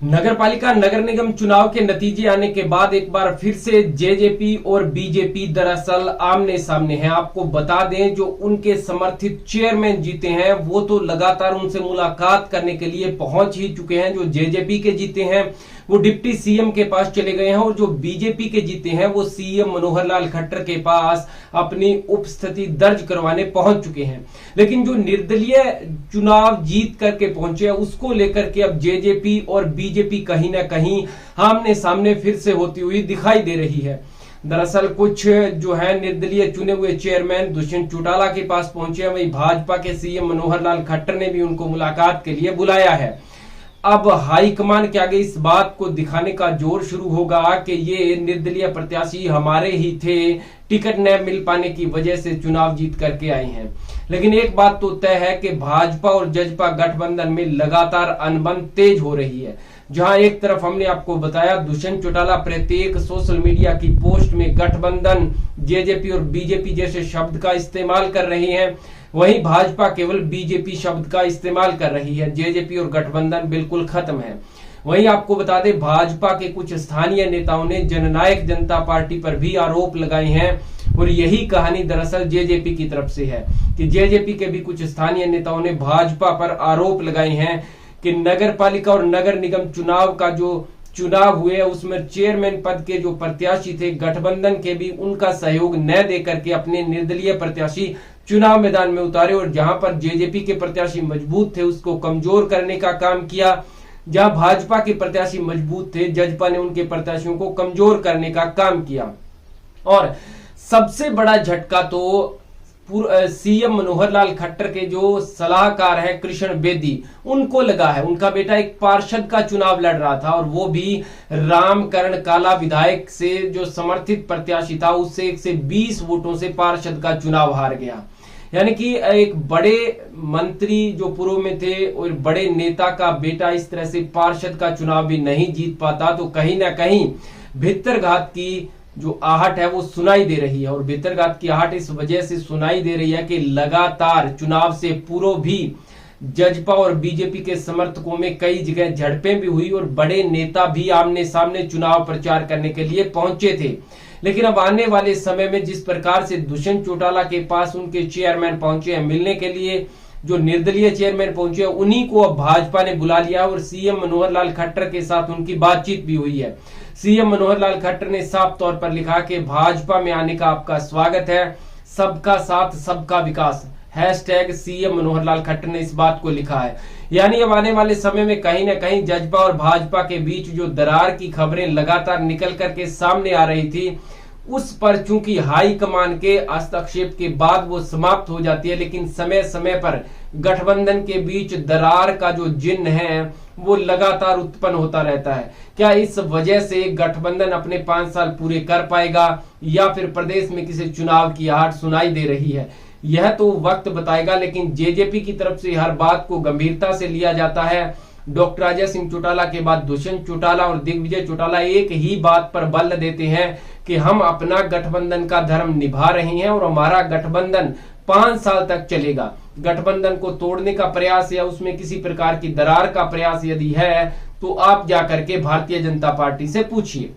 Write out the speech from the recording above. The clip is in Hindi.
नगरपालिका नगर निगम चुनाव के नतीजे आने के बाद एक बार फिर से जेजेपी और बीजेपी दरअसल आमने सामने हैं। आपको बता दें, जो उनके समर्थित चेयरमैन जीते हैं वो तो लगातार उनसे मुलाकात करने के लिए पहुंच ही चुके हैं। जो जेजेपी के जीते हैं वो डिप्टी सीएम के पास चले गए हैं और जो बीजेपी के जीते हैं वो सीएम मनोहर लाल खट्टर के पास अपनी उपस्थिति दर्ज करवाने पहुंच चुके हैं। लेकिन जो निर्दलीय चुनाव जीत करके पहुंचे हैं उसको लेकर के अब जेजेपी और बीजेपी कहीं ना कहीं आमने सामने फिर से होती हुई दिखाई दे रही है। दरअसल कुछ जो है निर्दलीय चुने हुए चेयरमैन दुष्यंत चौटाला के पास पहुंचे हैं, वहीं भाजपा के सीएम मनोहर लाल खट्टर ने भी उनको मुलाकात के लिए बुलाया है। अब हाईकमान के आगे इस बात को दिखाने का जोर शुरू होगा कि ये निर्दलीय प्रत्याशी हमारे ही थे, टिकट न मिल पाने की वजह से चुनाव जीत करके आए हैं। लेकिन एक बात तो तय है कि भाजपा और जजपा गठबंधन में लगातार अनबन तेज हो रही है। जहां एक तरफ हमने आपको बताया दुष्यंत चौटाला प्रत्येक सोशल मीडिया की पोस्ट में गठबंधन, जेजेपी और बीजेपी जैसे शब्द का इस्तेमाल कर रही हैं, वहीं भाजपा केवल बीजेपी शब्द का इस्तेमाल कर रही है। जेजेपी और गठबंधन बिल्कुल खत्म है। वहीं आपको बता दें, भाजपा के कुछ स्थानीय नेताओं ने जननायक जनता पार्टी पर भी आरोप लगाए हैं और यही कहानी दरअसल जेजेपी की तरफ से है कि जेजेपी के भी कुछ स्थानीय नेताओं ने भाजपा पर आरोप लगाए हैं कि नगर पालिका और नगर निगम चुनाव का जो चुनाव हुए उसमें चेयरमैन पद के जो प्रत्याशी थे गठबंधन के भी उनका सहयोग न देकर के अपने निर्दलीय प्रत्याशी चुनाव मैदान में उतारे और जहां पर जेजेपी के प्रत्याशी मजबूत थे उसको कमजोर करने का काम किया। जहां भाजपा के प्रत्याशी मजबूत थे, जजपा ने उनके प्रत्याशियों को कमजोर करने का काम किया। और सबसे बड़ा झटका तो सीएम मनोहर लाल खट्टर के जो सलाहकार हैं कृष्ण बेदी, उनको लगा है। उनका बेटा एक पार्षद का चुनाव लड़ रहा था और वो भी रामकरण काला विधायक से जो समर्थित प्रत्याशी था उससे 120 वोटों से पार्षद का चुनाव हार गया। यानी कि एक बड़े मंत्री जो पूर्व में थे और बड़े नेता का बेटा इस तरह से पार्षद का चुनाव भी नहीं जीत पाता, तो कहीं ना कहीं भित्तरघात की जो आहट है वो सुनाई दे रही है। और भित्तरघात की आहट इस वजह से सुनाई दे रही है कि लगातार चुनाव से पूर्व भी जजपा और बीजेपी के समर्थकों में कई जगह झड़पें भी हुई और बड़े नेता भी आमने सामने चुनाव प्रचार करने के लिए पहुंचे थे। लेकिन अब आने वाले समय में जिस प्रकार से दुष्यंत चौटाला के पास उनके चेयरमैन पहुंचे हैं मिलने के लिए, जो निर्दलीय चेयरमैन पहुंचे हैं उन्हीं को अब भाजपा ने बुला लिया और सीएम मनोहर लाल खट्टर के साथ उनकी बातचीत भी हुई है। सीएम मनोहर लाल खट्टर ने साफ तौर पर लिखा कि भाजपा में आने का आपका स्वागत है, सबका साथ सबका विकास, #सीएम मनोहर लाल खट्टर ने इस बात को लिखा है। यानी अब आने वाले समय में कहीं ना कहीं जजपा और भाजपा के बीच जो दरार की खबरें लगातार निकल करके सामने आ रही थी उस पर चूंकि हाई कमान के हस्तक्षेप के बाद वो समाप्त हो जाती है, लेकिन समय समय पर गठबंधन के बीच दरार का जो जिन्न है वो लगातार उत्पन्न होता रहता है। क्या इस वजह से गठबंधन अपने 5 साल पूरे कर पाएगा या फिर प्रदेश में किसी चुनाव की आहट सुनाई दे रही है, यह तो वक्त बताएगा। लेकिन जेजेपी की तरफ से हर बात को गंभीरता से लिया जाता है। डॉक्टर अजय सिंह चौटाला के बाद दुष्यंत चौटाला और दिग्विजय चौटाला एक ही बात पर बल देते हैं कि हम अपना गठबंधन का धर्म निभा रहे हैं और हमारा गठबंधन 5 साल तक चलेगा। गठबंधन को तोड़ने का प्रयास या उसमें किसी प्रकार की दरार का प्रयास यदि है तो आप जाकर के भारतीय जनता पार्टी से पूछिए।